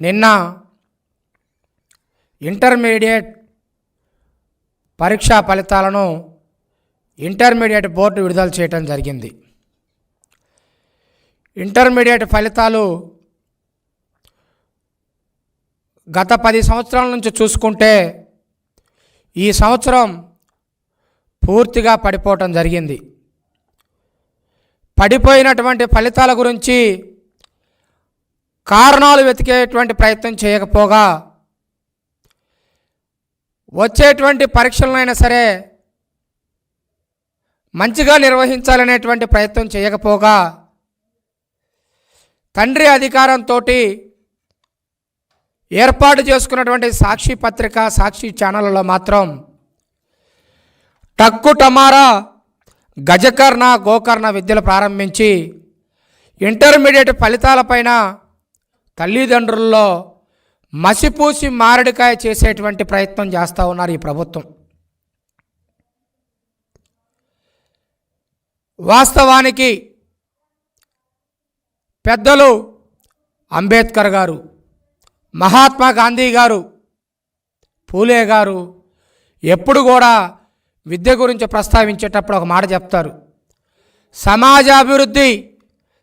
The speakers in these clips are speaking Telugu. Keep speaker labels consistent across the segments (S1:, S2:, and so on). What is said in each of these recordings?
S1: నిన్న ఇంటర్మీడియట్ పరీక్షా ఫలితాలను ఇంటర్మీడియట్ బోర్డు విడుదల చేయడం జరిగింది. ఇంటర్మీడియట్ ఫలితాలు గత 10 సంవత్సరాల నుంచి చూసుకుంటే ఈ సంవత్సరం పూర్తిగా పడిపోవటం జరిగింది. పడిపోయినటువంటి ఫలితాల గురించి కారణాలు వెతికేటువంటి ప్రయత్నం చేయకపోగా, వచ్చేటువంటి పరీక్షలనైనా సరే మంచిగా నిర్వహించాలనేటువంటి ప్రయత్నం చేయకపోగా, తండ్రి అధికారంతో ఏర్పాటు చేసుకున్నటువంటి సాక్షి పత్రిక, సాక్షి ఛానళ్ళలో మాత్రం టక్కు టమారా గజకర్ణ గోకర్ణ విద్యలు ప్రారంభించి ఇంటర్మీడియట్ ఫలితాలపైన తల్లిదండ్రుల్లో మసిపూసి మారడికాయ చేసేటువంటి ప్రయత్నం చేస్తూ ఉన్నారు ఈ ప్రభుత్వం. వాస్తవానికి పెద్దలు అంబేద్కర్ గారు, మహాత్మా గాంధీ గారు, పూలే గారు ఎప్పుడు కూడా విద్య గురించి ప్రస్తావించేటప్పుడు ఒక మాట చెప్తారు: సమాజ అభివృద్ధి,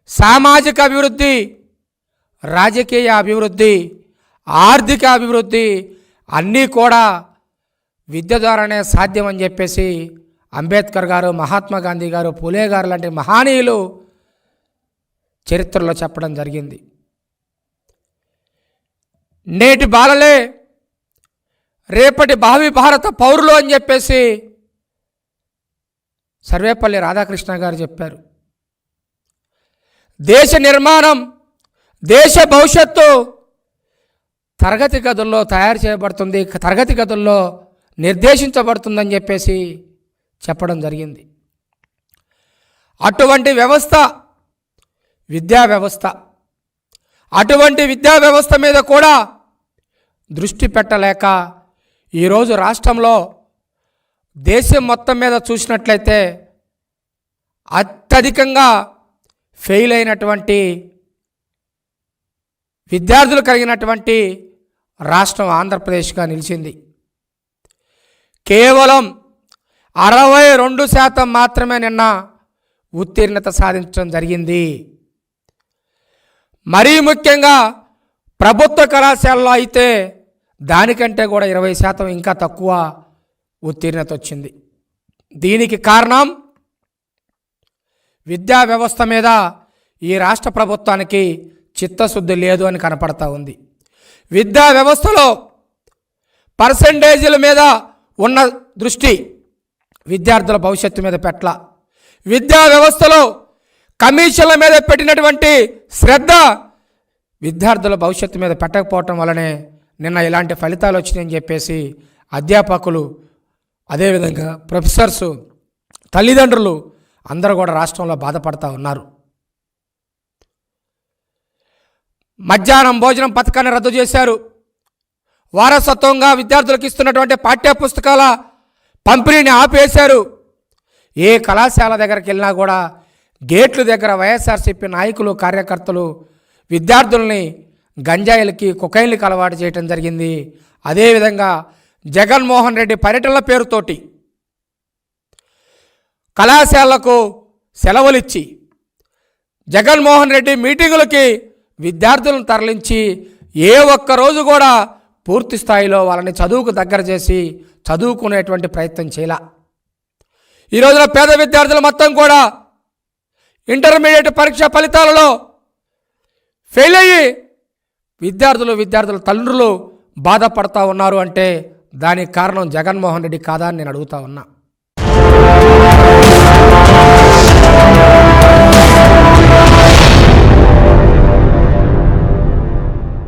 S1: సామాజిక అభివృద్ధి, రాజకీయ అభివృద్ధి, ఆర్థిక అభివృద్ధి అన్నీ కూడా విద్య ద్వారానే సాధ్యమని చెప్పేసి అంబేద్కర్ గారు, మహాత్మా గాంధీ గారు, పూలే గారు లాంటి మహనీయులు చరిత్రలో చెప్పడం జరిగింది. నేటి బాలలే రేపటి భావి భారత పౌరులు అని చెప్పేసి సర్వేపల్లి రాధాకృష్ణ గారు చెప్పారు. దేశ నిర్మాణం, దేశ భవిష్యత్తు తరగతి గదుల్లో తయారు చేయబడుతుంది, తరగతి గదుల్లో నిర్దేశించబడుతుందని చెప్పేసి చెప్పడం జరిగింది. అటువంటి వ్యవస్థ విద్యా వ్యవస్థ, అటువంటి విద్యా వ్యవస్థ మీద కూడా దృష్టి పెట్టలేక ఈరోజు రాష్ట్రంలో దేశం మొత్తం మీద చూసినట్లయితే అత్యధికంగా ఫెయిల్ అయినటువంటి విద్యార్థులు కలిగినటువంటి రాష్ట్రం ఆంధ్రప్రదేశ్గా నిలిచింది. కేవలం 62% మాత్రమే నిన్న ఉత్తీర్ణత సాధించడం జరిగింది. మరీ ముఖ్యంగా ప్రభుత్వ కళాశాలలో అయితే దానికంటే కూడా 20% ఇంకా తక్కువ ఉత్తీర్ణత వచ్చింది. దీనికి కారణం విద్యా వ్యవస్థ మీద ఈ రాష్ట్ర ప్రభుత్వానికి చిత్తశుద్ధి లేదు అని కనపడతా ఉంది. విద్యా వ్యవస్థలో పర్సంటేజీల మీద ఉన్న దృష్టి విద్యార్థుల భవిష్యత్తు మీద పెట్టల. విద్యా వ్యవస్థలో కమిషన్ల మీద పెట్టినటువంటి శ్రద్ధ విద్యార్థుల భవిష్యత్తు మీద పెట్టకపోవటం వల్లనే నిన్న ఇలాంటి ఫలితాలు వచ్చినాయని చెప్పేసి అధ్యాపకులు, అదేవిధంగా ప్రొఫెసర్సు, తల్లిదండ్రులు అందరూ కూడా రాష్ట్రంలో బాధపడతా ఉన్నారు. మధ్యాహ్నం భోజనం పథకాన్ని రద్దు చేశారు. వారసత్వంగా విద్యార్థులకు ఇస్తున్నటువంటి పాఠ్య పుస్తకాల పంపిణీని ఆపేశారు. ఏ కళాశాల దగ్గరికి వెళ్ళినా కూడా గేట్ల దగ్గర వైఎస్ఆర్సీపీ నాయకులు, కార్యకర్తలు విద్యార్థుల్ని గంజాయిలకి, కొకైన్లకి అలవాటు చేయటం జరిగింది. అదేవిధంగా జగన్మోహన్ రెడ్డి పర్యటనల పేరుతోటి కళాశాలకు సెలవులిచ్చి జగన్మోహన్ రెడ్డి మీటింగులకి విద్యార్థులను తరలించి ఏ ఒక్కరోజు కూడా పూర్తి స్థాయిలో వాళ్ళని చదువుకు దగ్గర చేసి చదువుకునేటువంటి ప్రయత్నం చేయాల. ఈ రోజున పేద విద్యార్థులు మొత్తం కూడా ఇంటర్మీడియట్ పరీక్ష ఫలితాలలో ఫెయిల్ అయ్యి విద్యార్థుల తల్లిదండ్రులు బాధపడతా ఉన్నారు అంటే దానికి కారణం జగన్మోహన్ రెడ్డి కాదా అని నేను అడుగుతా ఉన్నా.